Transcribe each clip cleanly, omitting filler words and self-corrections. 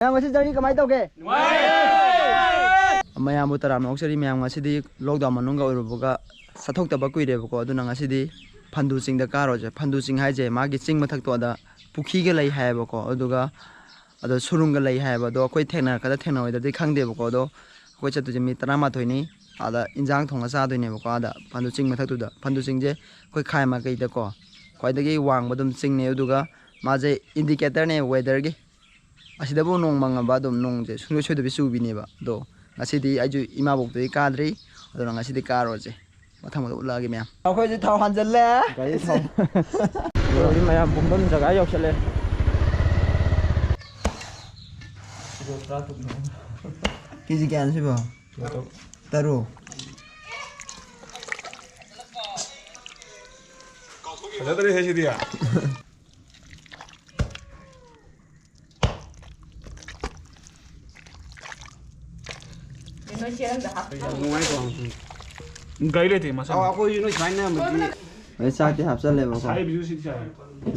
Mayam ngasi journey kamai tauge? Mayam utaram noksari mayam ngasi di lockdown manungga oirubuga sathokta kuirebako aduna ngasi di Phandu Ching da karoje. Phandu Ching haije magi ching mathak to ada pukhri ga lai haibako aduga ada surung ga lai haiba do koi thengnrktre thengna oida di khangdebako do koi chatuje mi 13 ni ada injang thonga cha doine bako ada Phandu Ching mathak tu da Phandu Ching je koi khaima kai da ko koi dagi wang badum ching ne aduga maje indicator ne weather gi asidabo nong manga badum nong je sungyo choida bi subine ba do ngasidi aju ima bok to kadri ado ngasidi karoje mathang mo ulagi myam akhoi je thau hanjalle gai thau oi mayam bumdon jaga yoksale kiji kyan sibo taru ada tadi hasil dia gay lên thì mà sao? Aku ini mana mesti. Wei sak ti hapsal le bako. Saya bisu sih saya.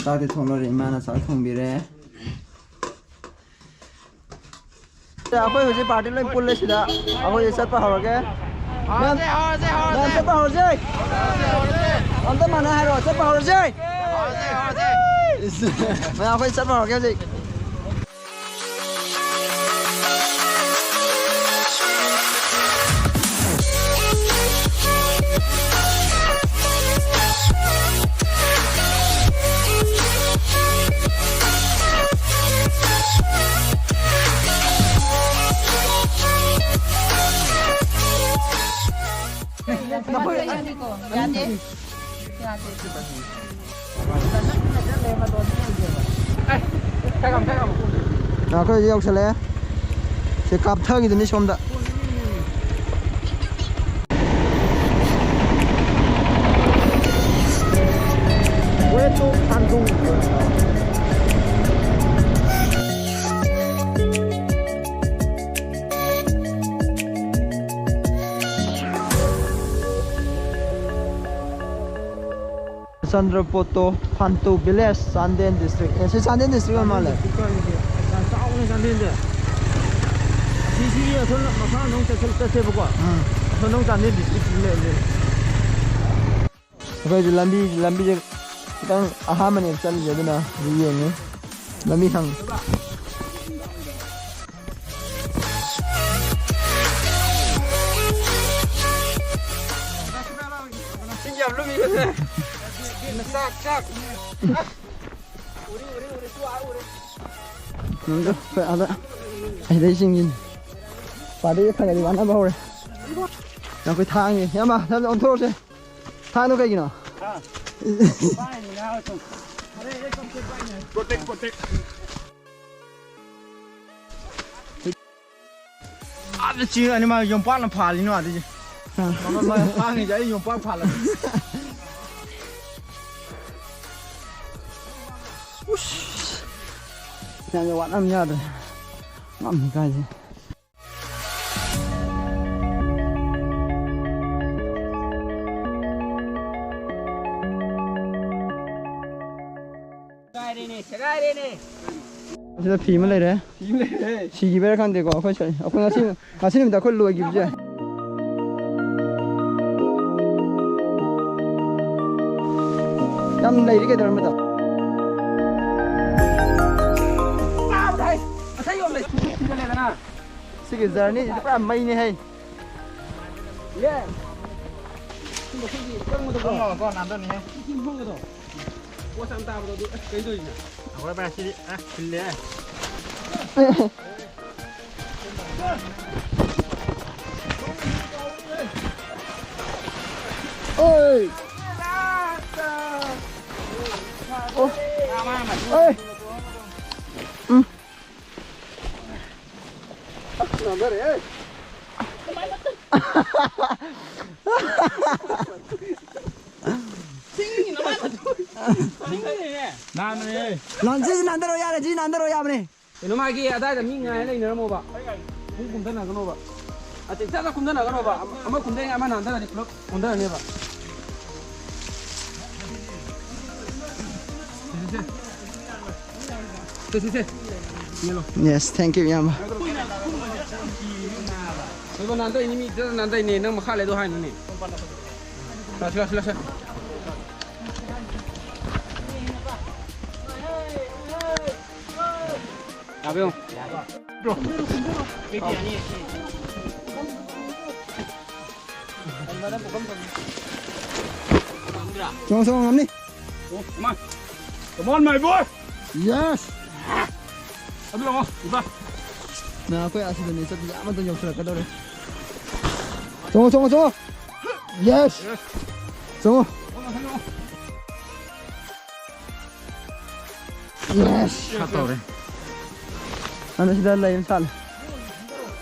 Sak ti thong lo ri mana sak thong bi re. Akoi hoji party loi pul le sida. Akoi chatpa horage. Hoje. Chatpa horje. Anta mana haro chatpa horje. Hoje. Mai akoi chatpa horage ji. Nah, kau jauh salah. Si kapter gitu ni somda. Wetu Phandu. Sandra Poto Phandu Village Sanden District. Ini Sanden District mana le? Sanden deh. Sisi ya, soalnya macam nong cek buka. Nong Sanden District le. Apa itu lambi je kita ahangba ni cari jadi na dia ni lambi hang. Pinjam lu ni. Sak. Nunggu, ada. Ada singin. Pada dia kagak di mana bau le. Yang kau thang ni, yang mah, yang on terus le. Thang tu kayak gini. Protect. Ada ciri ni mah yang paling paling ni ada je. Mama thang ni jadi yang paling paling. Yang lewat namanya ada, ngam kaji. Sekarang ini. Sudah film lagi deh. Sigi berkan deko. Aku ngasih minta kau luar gitu je. Yang lagi kita dalam betul. Sige journey itu pura main ni hai. Yeah. Kau nanda ni hai. Kau santai betul tu. Kau itu je. Aku dah sini. Pilih. Oi. Oh. Oi. Nampak ya? Sini nampak tu. Sini ni. Nampak. Lanjut nanti roya ni. Ini magi ada minyak ni nama apa? Kumpulan nak apa? Ada cara kumpulan nak apa? Ama kumpulan yang mana nanti ni kumpulan ni apa? Sini. Yes, thank you, Yama. 이거 난다 이미 난다 이네 너무 칼래도 하니. 라스. 아병. bro. Xong ngắm đi. Come on my boy. Yes. Abi lo, iba. Nah, aku asli ini satu jam atau nyok sudah kadang. Tunggu. Yes. Tunggu. Yes. Kata deh. Anda sudah lain salah.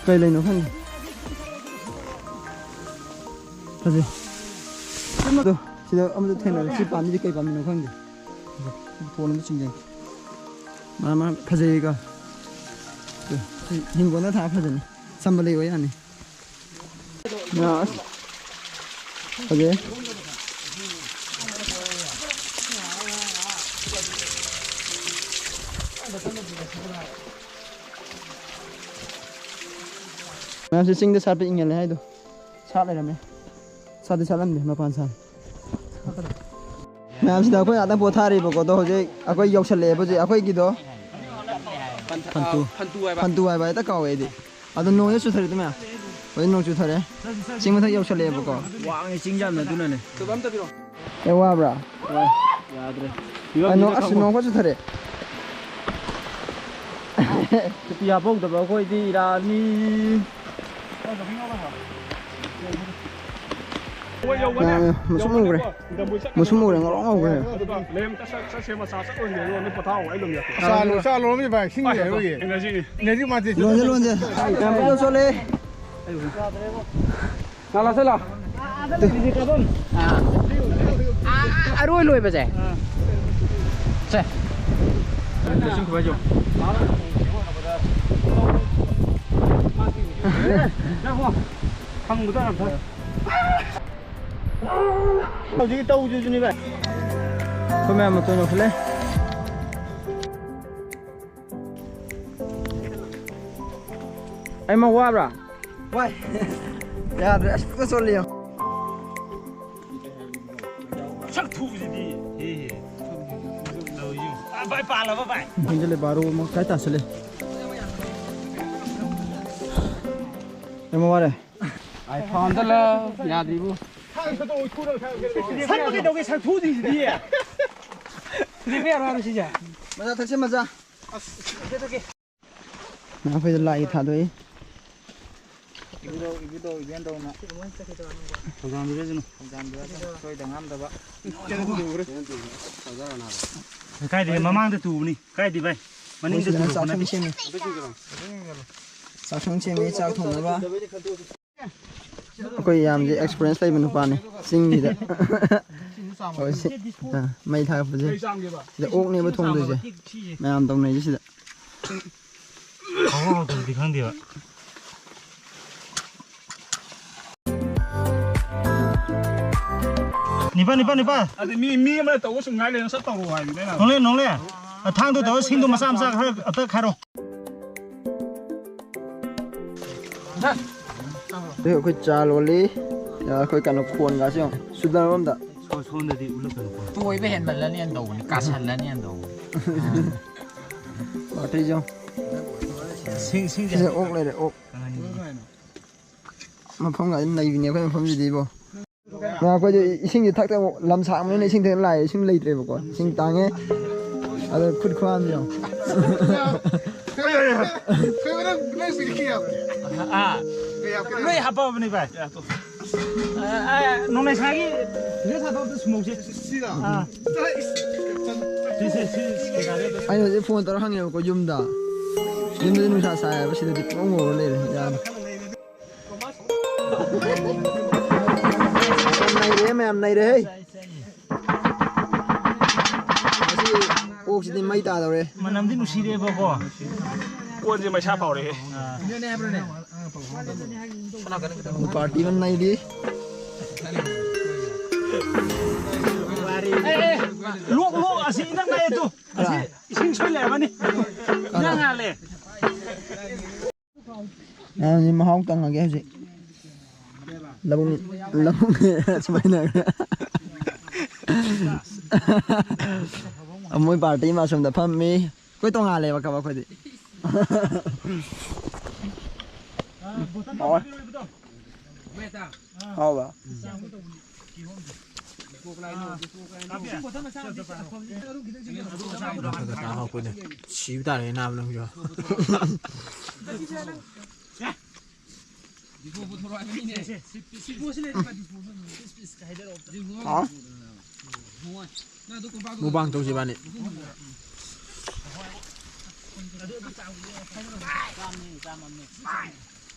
Kayak lain kan. Kasih. Tuh, sudah amat tenang. Si pamit kayak pamit kan. Phone itu cingeng. Mana phajhwe ka. Hình của nó thả phajhwe này. Sambal ấy anh này. Nah. Phajhwe. Mà sẽ sinh được sát bị ingel này hay đâu. Sát lại làm này. Sát thì sát lắm này mà pan sát. Mà sẽ đâu có ada botha ri boko to je akoi yok chale bo je akoi ki do Phandu ai bai ta kaw e di ado no ye chu thari tuma oi no chu thare sing ma tha yok chale boko Wa ngai ching jam na tu na ne. Tu bam ta biro. e wa bra Ya dre. ano asu no ko chu thare Pia bok da ba koi di ra ni. Musuh k래 ngorong k래 Lem ta sa se ma sa sa oi ne ni patao ai lum ya. Sa lo mi ba sing ye ro ye. Ne ji ma ji. Lon je am yo chole Salah salah. Aroi loi ba je. Se. Để xin khỏe rồi. Ra hoa. Thằng một làm thôi. Đâu chứ đâu chứ như vậy. thôi mẹ một tôi nhục lên Em mau qua bra. quay ya đấy có số liều Sắc thu gì đi. Đầu yêu. À bye pa là bye. mìnhจะเลยbaro mà cái ta sẽ lên em mau qua đây Ai phòn đó là nhà đi bu. 산목에 저기 잘 도지 니. Đi về ra rồi chứ. mà ra thật sự mà ra nó phải lại thả đấy Ibu iben do na. Program dire jenu. Program dire. Koi dangam da ba. Cái gì mà mang tới tù này? Cái gì vậy? Mà ninh tới tù sao này. không xem sao không xem mấy sao thùng nữa ba કોઈ આમ જે experience લઈ મને પાને સિંગ ની દે ઓય C મઈ થા પજે દે okay ને બથોં દે છે મે આમ તong ને છે 어, 그렇게 간대요. 니봐. 아니 미만 또 무슨 날에는 썼다고 하는데. 농래. 탕도 더 신도 마삼 할 어떻게 하러? để khơi trà lô li khơi cả nó cuốn cả chứ sudah lắm đã 손들이 울렁거려. Tôi với hẹn mình là niên đầu, cá sấu là niên đầu. ở đây chứ 생 cái ốc này để ốc mà phong cái này vì nhiều cái phong gì đi bộ mà coi như sinh gì thắc theo làm sáng mới này sinh thế này sinh lấy đấy bộ sinh tăng ấy à rồi khut khoan gì không 그거는 그냥 이렇게요. 아, 왜 합법은 이봐. 아, 농내 사기 내 사도도 스모지. 아, 아니 이제 폰 따라 하는 거 юм다 눈 사사야 버시도 뽕 오래 야 em này đấy ô chị mấy ta rồi mà nằm đến nusi đấy bao quân gì mà cha bảo đấy. party bên này đi luộc à, sĩ đang này tu, sinh sôi lẻ mà đi, nhang à lẻ. Ini mahal tang lagi sih. Labung sebenarnya. Amoy party masuk dah pam mi. Kau tu ngalai waktu waktu itu. Hao ba. Xíu ta này nam luôn rồi. Mua băng trong gì bạn này?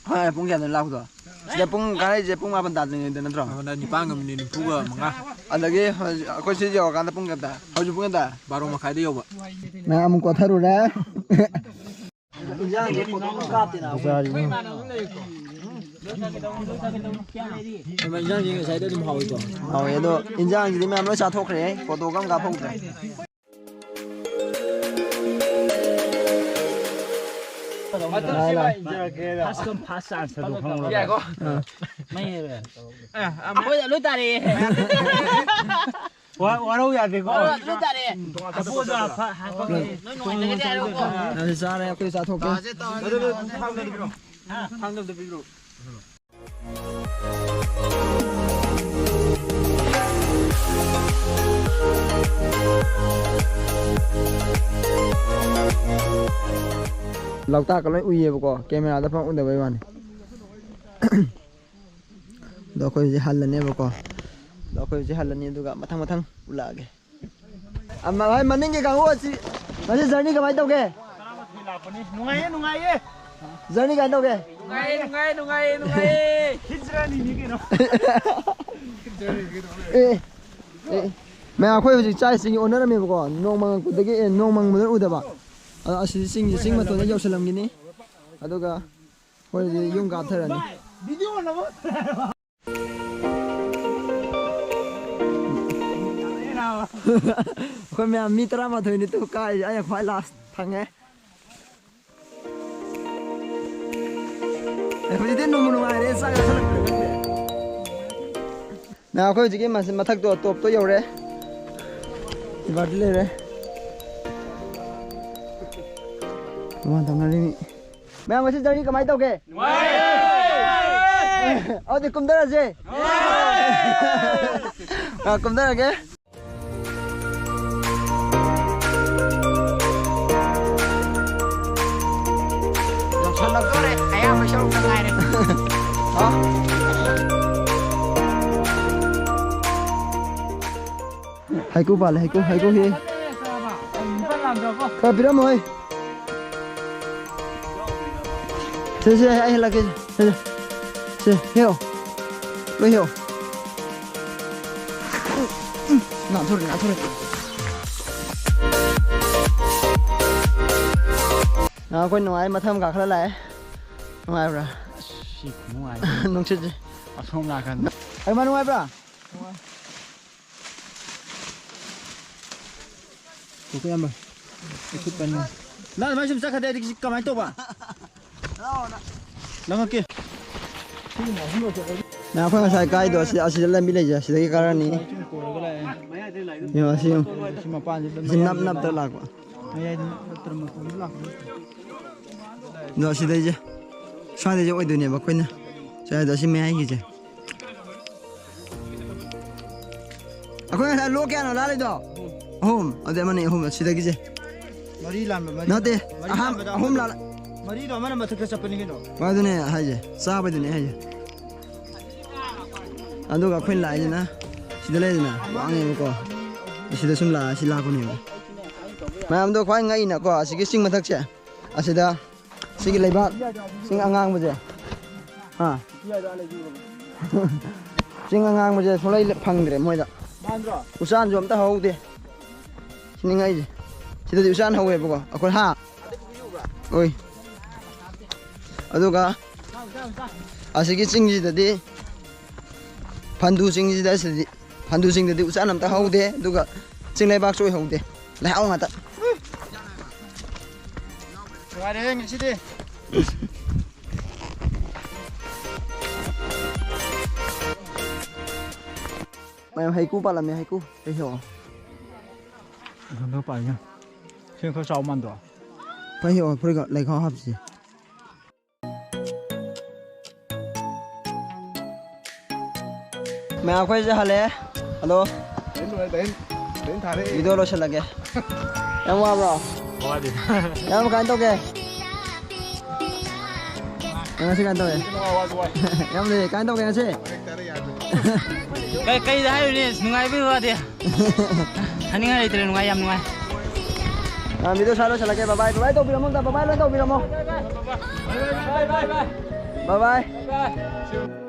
Hai pung kia lau rồi. Dia pung cái dia pung apa dah ni dia nanti. Apa ni pang ni pura mangga. Ada lagi aku sih jauh kan pung kita. Kau jumpa kita. Baru makai dia apa? Nah, amuk katharuraje. Injang dia potong kap tina. Injang dia saya dah di mau itu. Oh itu injang jadi memang saya thok re. Potong kam kap thok re. Paskan pasan satu orang. Ya kok. Mai. Apa ya lu tadi? Warau ya deh kok. Lu tadi. Apa dah apa? Noi dia lu kok. Nanti saya aku saya thok. Phangktre tu biru. Lau ta kalau uye beko kamera ada pang udah bayar ni. Dah kau je hal ni beko. Dah kau je hal ni tu gak matang ulah ke. Amma hai maning ke kau si. Masih journey ke mai tau ke? Nungai. Journey kan tau ke? Nungai. Hijrah ni ke no. मैं आखोई हजी चाय सिंग owner में बको नोंमंग कुदगे नोंमंग मुदर उदबा असि सिंग मतो ने यौसलम गिनी अदुगा होय yum गाथरनी video न वो खोय मैं मित्रा मा थोइनी तो काय आय फाइ लास्ट थांगे ए होय दे नोमनो आरे सागा सलक मैं आखोई जिगे मथक तो टॉप तो you're Ibadile re. Mau tengah ni. Mayam Ngasid journey kemai tau ke? Oh di katharuraje. Katharuraje. Thengnrktre ayam masuk tengah ni. Hah? Haiku bale haiku hi. Kau biram oi. Se ai lagi. Se heo. Lo heo. Nak thore. Nào quên nói mà thơm cả khá lại. Ngoài rồi. Xịt ngoài. Nông chết gì? Không là cần. Ai mà ngoài bra? Oke em ơi. Ikut pan. Nah, macam saya kata di kamar itu, Pak. Lama ke? Nah, apa yang saya kaya itu asli lambi aja. Sedikit karena ni. Ya masih. Nap terlak, Pak. Nah, sudah aja. Saya aja oi dunia, Pak. Kena. Saya dah sih main aja. Aku yang saya lokian lalu itu. Home, ada mana home? Sudah gitu. Mari lam. Nanti, home lah. Mari do mana mathak chappa ni no. Mana ni aja, sah apa ni aja. Ando kau pun lah aja na. Sudah lah na. Wang ni muka. Sudah semula sila aku ni. Macam tu kau ingat ini aku asyik sing mathak cia. Asyik dah, sing lebat, sing angang macam. Ha. Sing angang macam, solai phangktre moi dah. Usahan jom tak hau deh. Sini ngay sida usahan hawe bako ako ha oi aduga asigi singji dadi phandu singji da sidi phandu sing dadi usahan amta haude aduga singlai bak soi haude lai au ngata Nuare ngasidi. Mayam haiku palamnya haiku. Eho. Nó phải nha. Xem có sao man đó. Phải hiểu phải gọi lấy khó hấp gì. Mẹ quay ra hả Hello. Đến rồi đến thả đi. Video lo lagi. Yang mau bro? Có đi. Yang makan tu ke? Yang nasi kan tu ke? Yang ni kan tu ke nasi? Kay dahil ni nungai bi wa dia. Hani ngai tre nungai yam nungai. Video salo lagi. Bye bye. Bye tu bila mo. Bye bye lo tu bila mo. Bye bye. Bye bye.